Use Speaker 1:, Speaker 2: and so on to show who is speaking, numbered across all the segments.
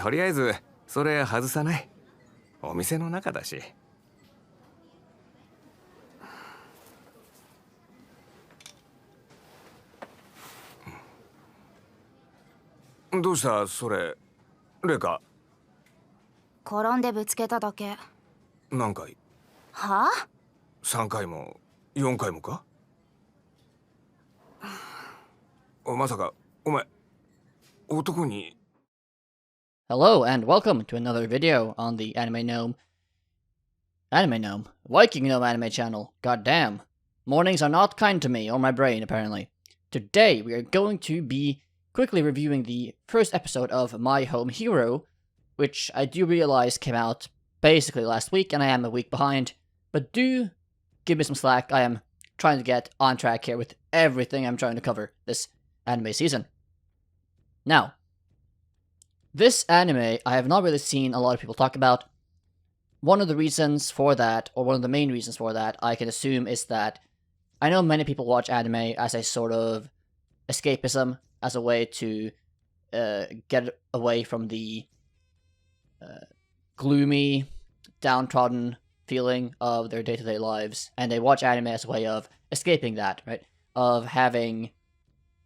Speaker 1: とりあえずそれ外さない。お店の中だし。どうしたそれ、レカ。
Speaker 2: 転んでぶつけただけ。
Speaker 1: 何回？
Speaker 2: はあ
Speaker 1: ？3回も4回もか？まさかお前男に。
Speaker 3: Hello and welcome to another video on the VikingGnomeAnime channel. Goddamn. Mornings are not kind to me or my brain, apparently. Today we are going to be quickly reviewing the first episode of My Home Hero, which I do realize came out basically last week and I am a week behind, but do give me some slack. I am trying to get on track here with everything I'm trying to cover this anime season. Now, this anime I have not really seen a lot of people talk about. One of the reasons for that, or one of the main reasons for that, I can assume is that I know many people watch anime as a sort of escapism, as a way to get away from the gloomy, downtrodden feeling of their day-to-day lives, and they watch anime as a way of escaping that, right? Of having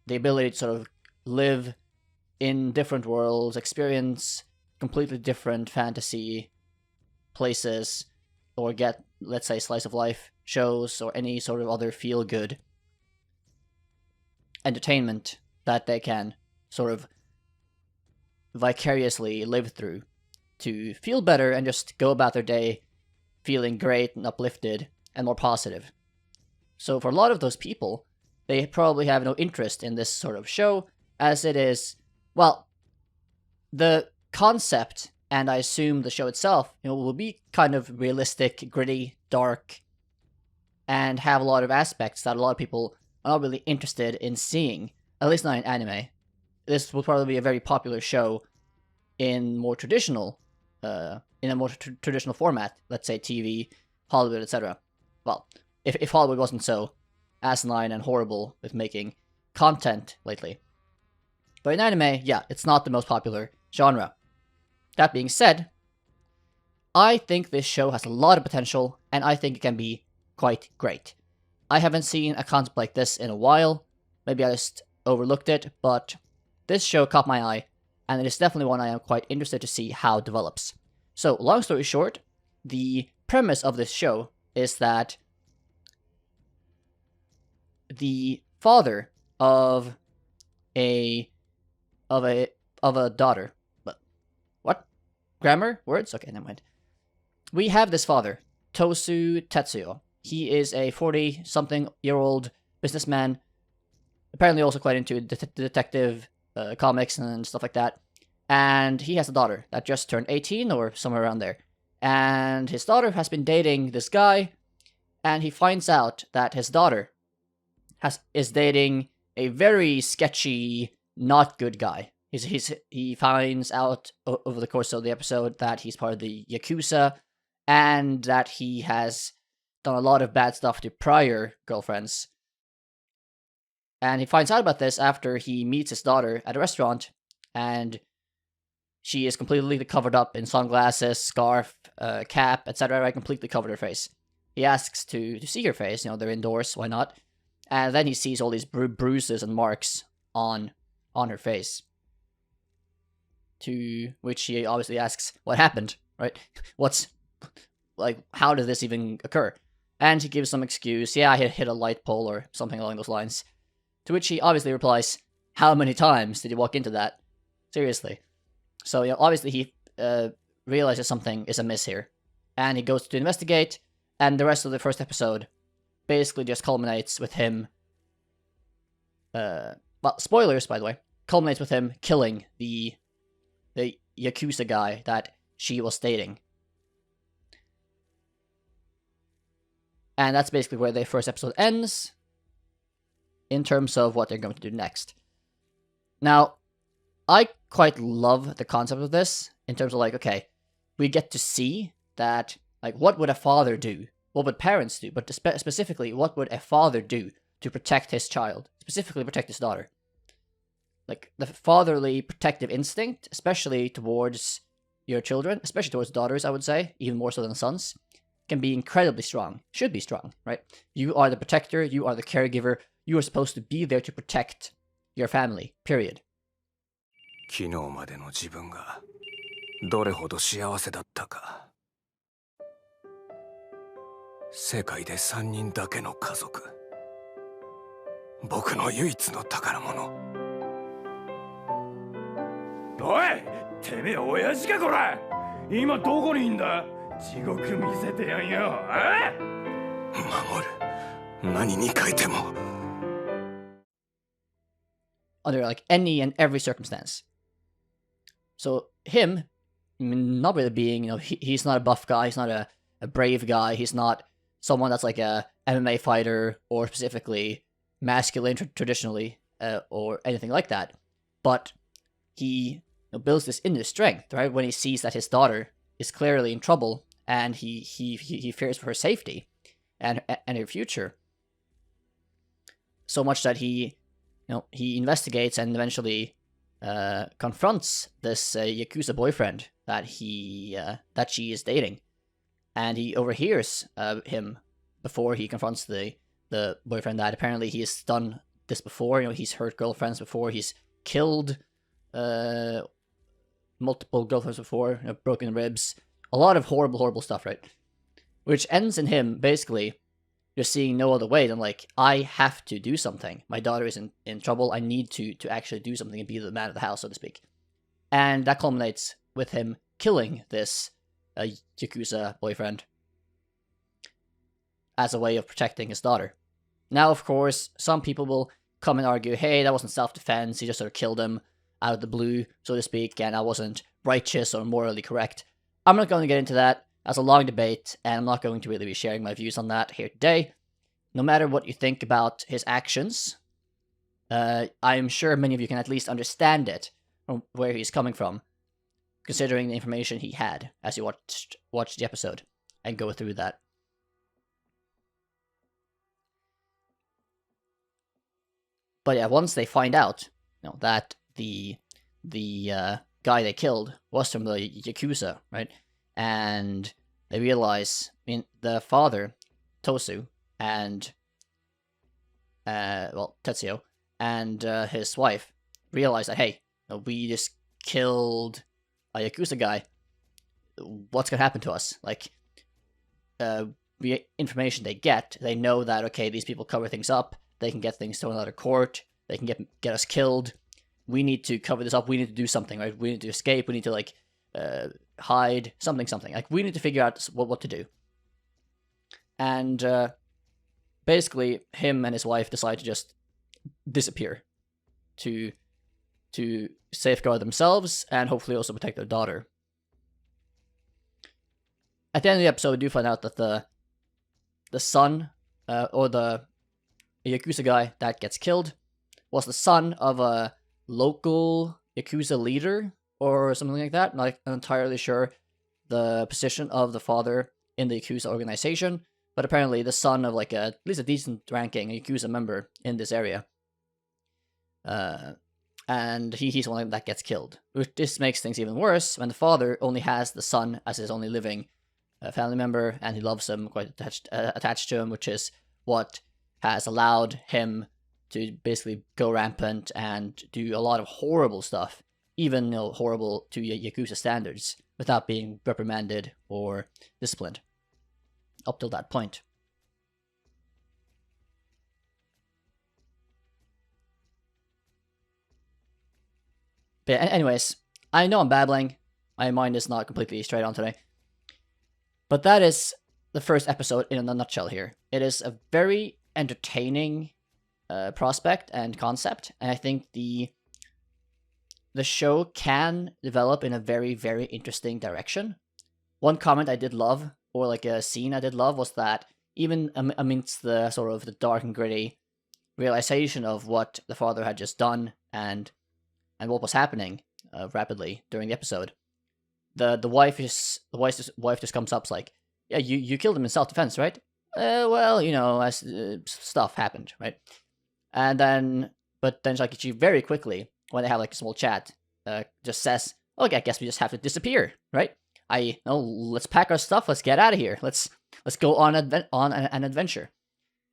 Speaker 3: the ability to sort of live in different worlds, experience completely different fantasy places, or get, let's say, slice of life shows, or any sort of other feel-good entertainment that they can sort of vicariously live through to feel better and just go about their day feeling great and uplifted and more positive. So for a lot of those people, they probably have no interest in this sort of show, as it is, well, the concept, and I assume the show itself, will be kind of realistic, gritty, dark, and have a lot of aspects that a lot of people are not really interested in seeing, at least not in anime. This will probably be a very popular show in more traditional, in a more traditional format, let's say TV, Hollywood, etc. Well, if Hollywood wasn't so asinine and horrible with making content lately. But in anime, yeah, it's not the most popular genre. That being said, I think this show has a lot of potential, and I think it can be quite great. I haven't seen a concept like this in a while. Maybe I just overlooked it, but this show caught my eye, and it is definitely one I am quite interested to see how it develops. So, long story short, the premise of this show is that the father of a daughter. But what? Grammar? Words? Okay, never mind. We have this father, Tosu Tetsuo. He is a 40-something-year-old businessman, apparently also quite into detective comics and stuff like that. And he has a daughter that just turned 18 or somewhere around there. And his daughter has been dating this guy, and he finds out that his daughter is dating a very sketchy, not good guy. He finds out over the course of the episode that he's part of the YAKUZA, and that he has done a lot of bad stuff to prior girlfriends. And he finds out about this after he meets his daughter at a restaurant, and she is completely covered up in sunglasses, scarf, cap, etc. Right, completely covered her face. He asks to see her face, they're indoors, why not? And then he sees all these bruises and marks on her face. To which he obviously asks, what happened, right? How did this even occur? And he gives some excuse, yeah, I hit a light pole or something along those lines. To which he obviously replies, how many times did you walk into that? Seriously. So, obviously he realizes something is amiss here. And he goes to investigate, and the rest of the first episode basically just culminates with him... well, spoilers, by the way. Culminates with him killing the Yakuza guy that she was dating. And that's basically where the first episode ends, in terms of what they're going to do next. Now, I quite love the concept of this, in terms of okay, we get to see that, what would a father do? What would parents do? But specifically, what would a father do to protect his child? Specifically protect his daughter. like the fatherly protective instinct, especially towards your children, especially towards daughters, I would say, even more so than sons, can be incredibly strong. Should be strong, right? You are the protector, you are the caregiver, you are supposed to be there to protect your family, period.
Speaker 1: 昨日までの自分がどれほど幸せだったか。世界で3人だけの家族。僕の唯一の宝物。おい、てめえ親父かこら。今どこにいんだ。地獄見せてやんよ。守る。何に書いても。
Speaker 3: Under like any and every circumstance. So him, not really being, he's not a buff guy, he's not a brave guy, he's not someone that's like a MMA fighter or specifically masculine traditionally or anything like that. But he builds this inner strength, right? When he sees that his daughter is clearly in trouble and he fears for her safety and her future. So much that he investigates and eventually confronts this Yakuza boyfriend that she is dating, and he overhears him before he confronts the boyfriend that apparently he has done this before. He's hurt girlfriends before. He's killed multiple girlfriends before. Broken ribs. A lot of horrible stuff, right? Which ends in him basically just seeing no other way than like, I have to do something. My daughter is in trouble. I need to actually do something and be the man of the house, so to speak. And that culminates with him killing this Yakuza boyfriend as a way of protecting his daughter. Now, of course, some people will come and argue, hey, that wasn't self-defense. He just sort of killed him out of the blue, so to speak, and that wasn't righteous or morally correct. I'm not going to get into that. That's a long debate, and I'm not going to really be sharing my views on that here today. No matter what you think about his actions, I'm sure many of you can at least understand it from where he's coming from, considering the information he had as you watched the episode, and go through that. But yeah, once they find out, that the guy they killed was from the Yakuza, right? And they realize, the father, Tosu, and Tetsuo, and his wife realize that, hey, we just killed a Yakuza guy. What's gonna happen to us? Like, the information they get, they know that, okay, these people cover things up. They can get things thrown out of court. They can get us killed. We need to cover this up. We need to do something, right? We need to escape. We need to, like, hide, something. Like, we need to figure out what to do. And basically, him and his wife decide to just disappear to safeguard themselves and hopefully also protect their daughter. At the end of the episode, we do find out that the son, or the Yakuza guy that gets killed, was the son of a local Yakuza leader or something like that. Not entirely sure the position of the father in the Yakuza organization, but apparently the son of like at least a decent ranking Yakuza member in this area. And he's the one that gets killed. This makes things even worse when the father only has the son as his only living family member, and he loves him, quite attached to him, which is what has allowed him to basically go rampant and do a lot of horrible stuff, even horrible to Yakuza standards, without being reprimanded or disciplined up till that point. But anyways, I know I'm babbling. My mind is not completely straight on today. But that is the first episode in a nutshell here. It is a very entertaining prospect and concept, and I think the show can develop in a very, very interesting direction. One comment I did love, or like a scene I did love, was that even amidst the sort of the dark and gritty realization of what the father had just done and what was happening rapidly during the episode, the wife just comes up, like, yeah, you killed him in self-defense, right? Well, as stuff happened, right? And then, but then like she very quickly when they have like a small chat, just says, "Okay, I guess we just have to disappear, right? Let's pack our stuff. Let's get out of here. Let's go on an adventure."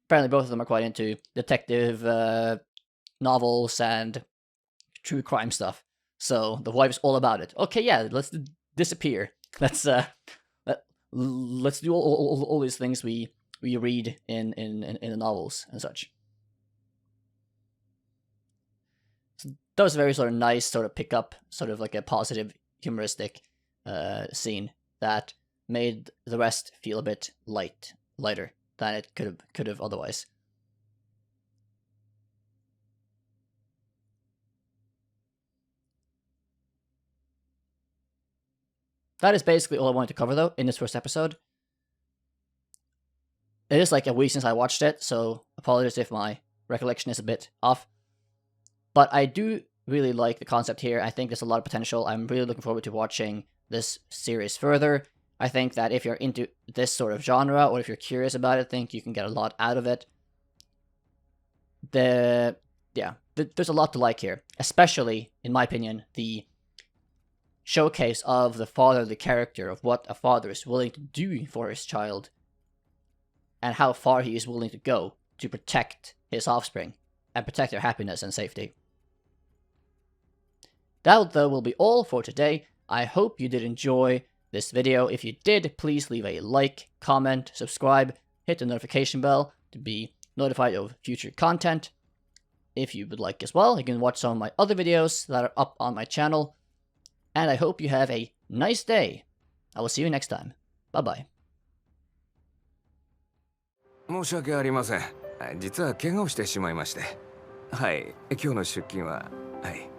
Speaker 3: Apparently, both of them are quite into detective novels and true crime stuff. So the wife's all about it. Okay, yeah, let's disappear. Let's do all these things we read in the novels and such. So that was a very sort of nice sort of pick up, sort of like a positive, humoristic scene that made the rest feel a bit lighter than it could have otherwise. That is basically all I wanted to cover, though, in this first episode. It is like a week since I watched it, so apologies if my recollection is a bit off. But I do really like the concept here. I think there's a lot of potential. I'm really looking forward to watching this series further. I think that if you're into this sort of genre, or if you're curious about it, I think you can get a lot out of it. There's a lot to like here, especially, in my opinion, the showcase of the fatherly character, of what a father is willing to do for his child, and how far he is willing to go to protect his offspring and protect their happiness and safety. That, though, will be all for today. I hope you did enjoy this video. If you did, please leave a like, comment, subscribe, hit the notification bell to be notified of future content. If you would like as well, you can watch some of my other videos that are up on my channel. And I hope you have a nice day. I will see you next time. Bye bye.
Speaker 4: 申し訳ありません。実は怪我をしてしまいまして。はい、今日の出勤は、はい。